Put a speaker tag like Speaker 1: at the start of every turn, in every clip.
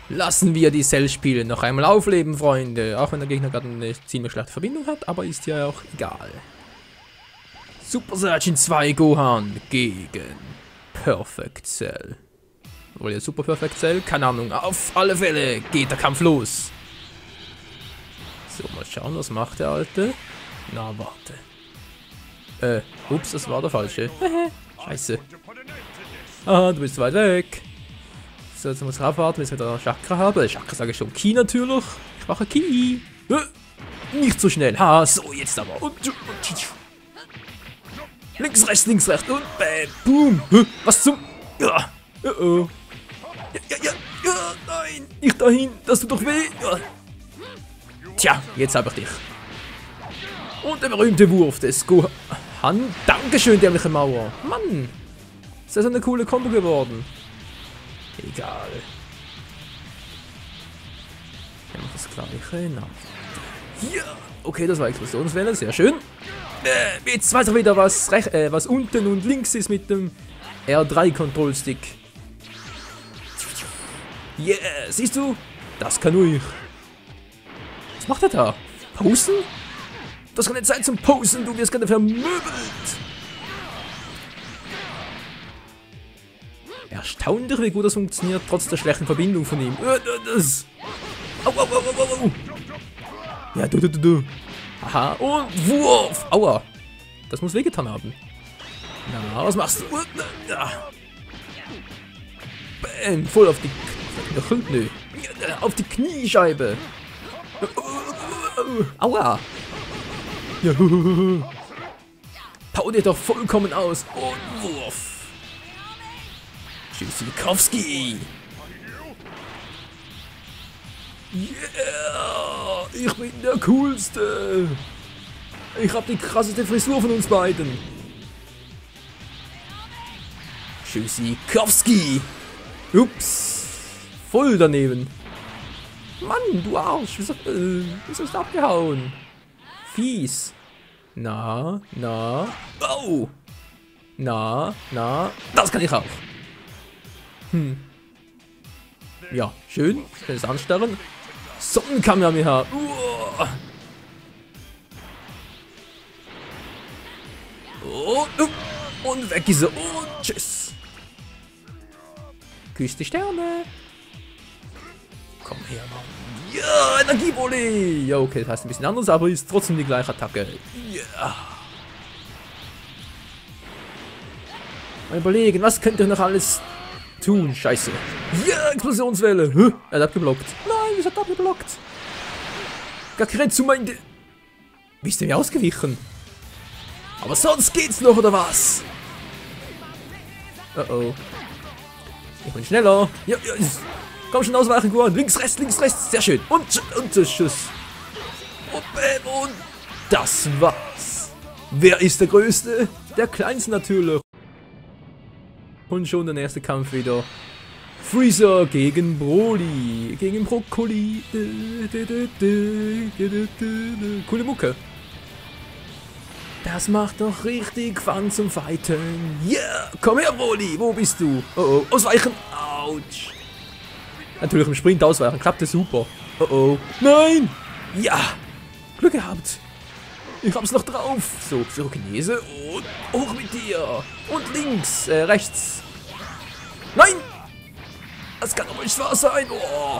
Speaker 1: Lassen wir die Cell-Spiele noch einmal aufleben, Freunde. Auch wenn der Gegner gerade eine ziemlich schlechte Verbindung hat, aber ist ja auch egal. Super Saiyan 2 Gohan gegen Perfect Cell. Oder ja, Super Perfect Cell? Keine Ahnung. Auf alle Fälle geht der Kampf los. So, mal schauen, was macht der Alte? Na, warte. Ups, das war der falsche. Scheiße. Ah, du bist weit weg. So, jetzt muss ich abwarten, bis wir da Chakra haben. Chakra sage ich schon. Ki natürlich. Ich mache Ki. Nicht so schnell. Ha, so, jetzt aber. Und links, rechts und bam, boom. Was zum... Ja. Oh. Ja, nein. Nicht dahin. Das tut doch weh. Ja. Tja, jetzt habe ich dich. Und der berühmte Wurf des Gohan. Dankeschön, dämliche Mauer. Mann. Ist das eine coole Kombo geworden. Egal. Ja, das gleiche. Na. Ja. Okay, das war Explosionswelle. Sehr schön. Jetzt weiß ich wieder, was unten und links ist mit dem R3-Control-Stick. Yeah, siehst du? Das kann ich. Was macht er da? Posen? Das ist keine Zeit zum Posen, du wirst gerade vermöbelt. Erstaunlich, wie gut das funktioniert, trotz der schlechten Verbindung von ihm. Das. Au. Ja, du. Aha, und Wurf. Aua. Das muss wehgetan haben. Na, was machst du? Bam, voll auf die Knöchel. Nö. Auf die Kniescheibe. Aua. Ja. Pau dir doch vollkommen aus. Und Wurf. Tschüssikowski. Yeah. Ich bin der Coolste. Ich hab die krasseste Frisur von uns beiden. Tschüssikowski. Ups. Voll daneben. Mann, du Arsch. Wieso ist abgehauen? Fies. Na. Oh. Na. Das kann ich auch. Ja, schön. Ich kann es anstarren. Sonnenkamehameha. Und weg ist er. Und tschüss. Küss die Sterne. Komm her, Mann. Ja, Energievolley. Ja, okay, das heißt ein bisschen anders, aber ist trotzdem die gleiche Attacke. Ja. Mal überlegen, was könnte ich noch alles tun? Scheiße. Ja, Explosionswelle. Er hat abgeblockt. Nein, wieso hat er abgeblockt? Gakret zu mein... Wie ist der mir ausgewichen? Aber sonst geht's noch, oder was? Oh. Ich bin schneller. Ja. Komm schon ausweichen, Gohan. Links, rechts. Sehr schön. Und Schuss. Und das war's. Wer ist der Größte? Der Kleinste natürlich. Und schon der nächste Kampf wieder. Freezer gegen Broly. Gegen Brokkoli. Coole Mucke. Das macht doch richtig Fun zum Fighten. Yeah! Komm her, Broly. Wo bist du? Oh. Ausweichen. Autsch. Natürlich im Sprint ausweichen. Klappte super. Oh. Nein! Ja! Glück gehabt. Ich hab's noch drauf. So, Psychokinese. Und hoch mit dir. Und links. Rechts. Nein! Das kann doch nicht wahr sein. Oh.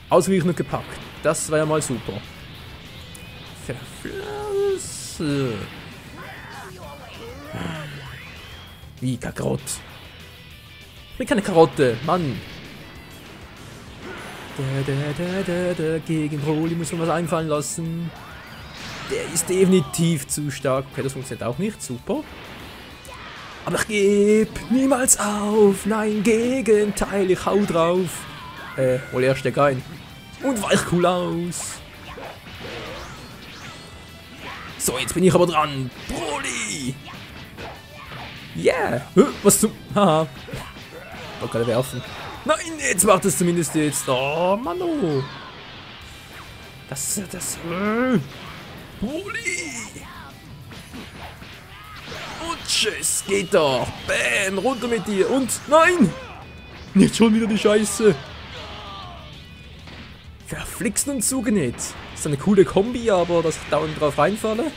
Speaker 1: Ausweichen und gepackt. Das war ja mal super. Verflüsse. Wie Kakarott. Ich bin keine Karotte. Mann. Gegen Broly muss man was einfallen lassen. Der ist definitiv zu stark. Okay, das funktioniert auch nicht. Super. Aber ich gebe niemals auf. Nein, Gegenteil. Ich hau drauf. Hol erst steck ein. Und weich cool aus. So, jetzt bin ich aber dran. Broly. Yeah. Was zum... Haha. Ich kann werfen. Nein, jetzt macht es zumindest jetzt. Oh, Mann, oh. Das... Broly. Und tschüss, geht doch. Bam, runter mit dir. Und nein. Nicht schon wieder die Scheiße. Verflixt und zugenäht. Ist eine coole Kombi, aber dass ich dauernd drauf reinfalle.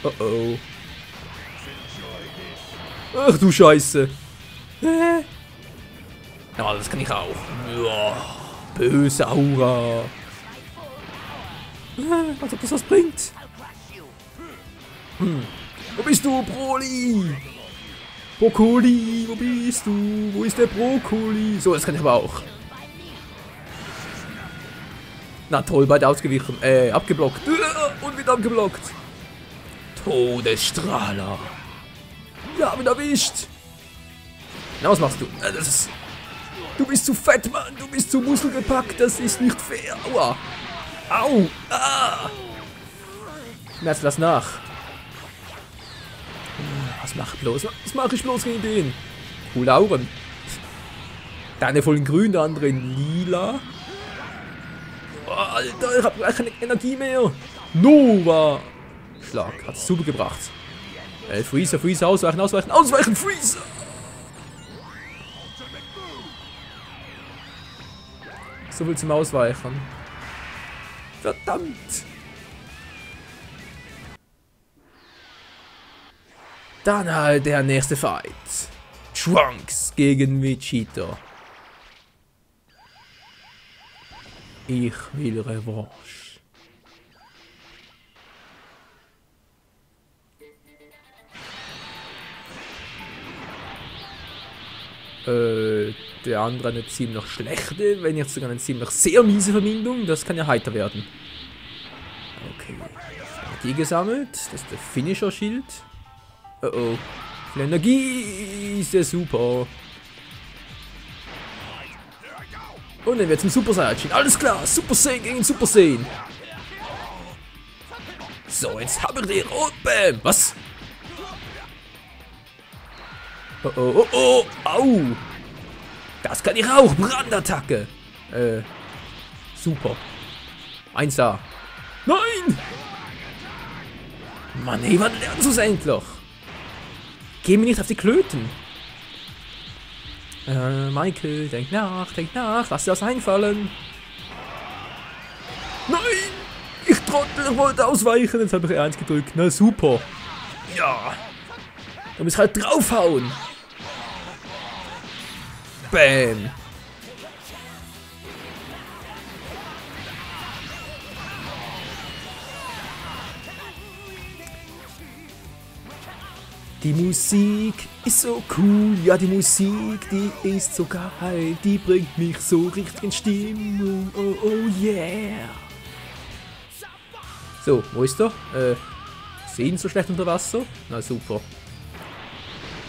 Speaker 1: Oh oh. Ach du Scheiße. Ja, das kann ich auch. Ja, böse Aura. Als ob das was bringt. Wo bist du, Broly? Brokkoli, wo bist du? Wo ist der Brokkoli? So, das kann ich aber auch. Na toll, beide ausgewichen. Abgeblockt. Und wieder abgeblockt. Todesstrahler. Wir haben ihn erwischt. Na, was machst du? Du bist zu fett, Mann. Du bist zu muskelgepackt. Das ist nicht fair. Aua. Au. Ah. Schmerz, lass nach. Was mach ich bloß? Was mache ich bloß gegen den? Coole Auren. Der eine voll in grün, der andere in lila. Oh, Alter, ich hab gleich keine Energie mehr. Nova. Schlag. Hat's super gebracht. Freezer, Freezer, ausweichen, ausweichen, ausweichen, Freezer. So viel zum Ausweichen. Verdammt. Dann halt der nächste Fight. Trunks gegen Vegeta. Ich will Revanche. Der andere eine ziemlich schlechte, wenn nicht sogar eine ziemlich sehr miese Verbindung. Das kann ja heiter werden. Okay. Energie gesammelt. Das ist der Finisher-Schild. Oh oh. Viel Energie ist ja super. Und dann wird zum Super Saiyajin. Alles klar. Super Saiyan gegen Super Saiyan. So, jetzt habe ich den. Oh, bam. Was? Oh oh oh oh. Au. Das kann ich auch. Brandattacke. Super. 1A. Nein. Mann, ey, wann lernst du es endlich? Geh mir nicht auf die Klöten. Michael, denk nach, lass dir was einfallen. Nein! Ich Trottel, ich wollte ausweichen, jetzt habe ich R1 gedrückt. Na super. Ja. Da muss ich halt draufhauen. Bam. Die Musik ist so cool, ja die Musik, die ist so geil, die bringt mich so richtig in Stimmung, oh oh yeah. So, wo ist er? Sehen so schlecht unter Wasser? Na super.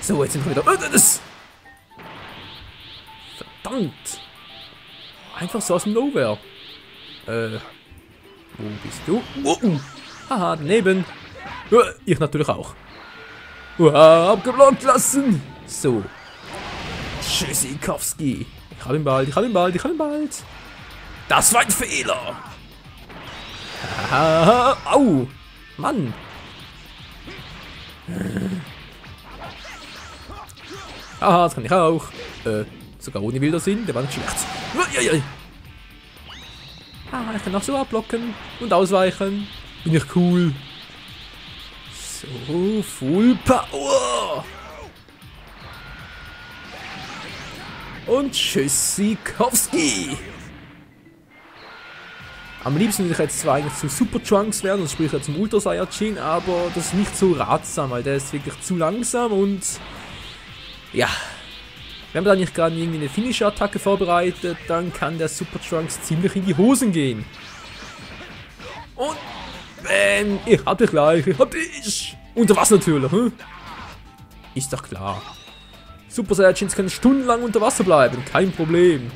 Speaker 1: So, jetzt sind wir wieder... das! Verdammt! Einfach so aus dem Nowhere. Wo bist du? Haha, daneben. Ich natürlich auch. Abgeblockt lassen. So. Tschüssikowski. Ich hab ihn bald, ich hab ihn bald, ich hab ihn bald. Das war ein Fehler. Au. Mann. Aha, das kann ich auch. Sogar ohne Wildersinn, der war nicht schlecht. Ah, ich kann auch so abblocken und ausweichen. Bin ich cool. So, Full Power! Und Tschüssikowski! Am liebsten würde ich jetzt zwar eigentlich zu Super Trunks werden, das sprich zum Ultra Saiyajin, aber das ist nicht so ratsam, weil der ist wirklich zu langsam und... Ja. Wenn man da nicht gerade irgendwie eine Finisher-Attacke vorbereitet, dann kann der Super Trunks ziemlich in die Hosen gehen. Und... Bam, ich hab dich gleich, ich hab dich. Unter Wasser natürlich, hm? Ist doch klar. Super Saiyajins können stundenlang unter Wasser bleiben, kein Problem.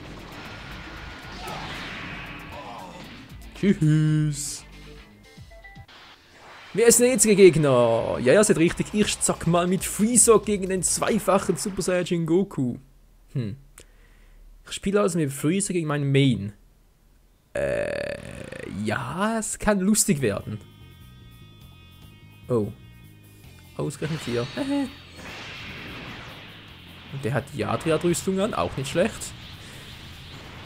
Speaker 1: Tschüss. Wer ist der jetzige Gegner? Ja, ihr seid richtig, ich zack mal mit Freezer gegen den zweifachen Super Saiyajin Goku. Ich spiele also mit Freezer gegen meinen Main. Ja, es kann lustig werden. Oh. Ausgerechnet hier. Und der hat die Adria-Rüstung an, auch nicht schlecht.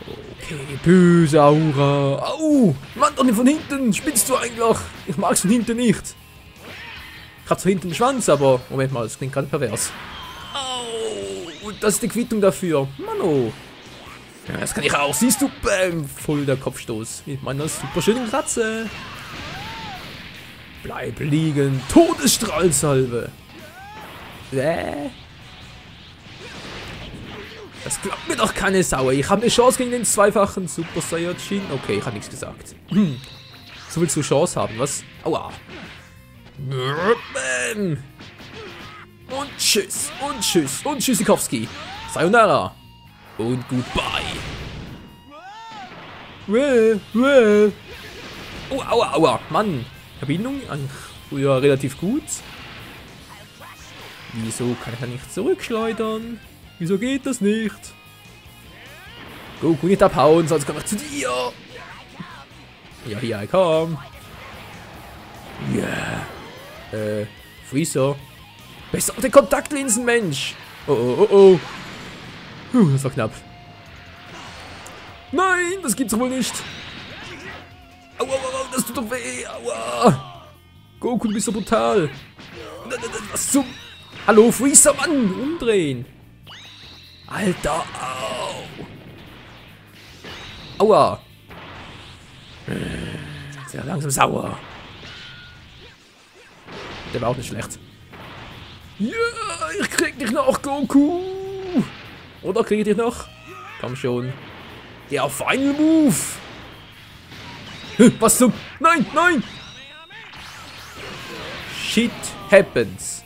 Speaker 1: Okay, böse Aura. Au! Mann, doch nicht von hinten. Spinnst du eigentlich? Ich mag's von hinten nicht. Ich hab zwar hinten den Schwanz, aber... Moment mal, das klingt gerade pervers. Au! Und das ist die Quittung dafür. Mano. Ja, das kann ich auch. Siehst du? Bäm! Voll der Kopfstoß. Mit meiner super schönen Kratze. Bleib liegen. Todesstrahlsalve. Das glaubt mir doch keine Sau. Ich habe eine Chance gegen den zweifachen Super Saiyajin. Okay, ich habe nichts gesagt. So willst du Chance haben, was? Aua. Bäm. Und tschüss. Und tschüss. Und Tschüssikowski. Sayonara. Und goodbye. Oh, aua, aua. Mann. Verbindung früher relativ gut. Wieso kann ich da nicht zurückschleudern? Wieso geht das nicht? Goku, nicht abhauen, sonst komme ich zu dir. Ja, hier, I come. Yeah. Freezer. Besser auf den Kontaktlinsen, Mensch. Oh, oh, oh, oh. Das war knapp. Nein, das gibt's wohl nicht. Aua, aua, das tut doch weh. Aua. Goku, du bist so brutal. Was zum... Hallo, Freezer, Mann. Umdrehen. Alter, au. Aua. Sehr langsam sauer. Der war auch nicht schlecht. Ja, ich krieg dich noch, Goku. Oder krieg ich dich noch? Komm schon. Der Final Move. Was zum... Nein, nein. Shit happens.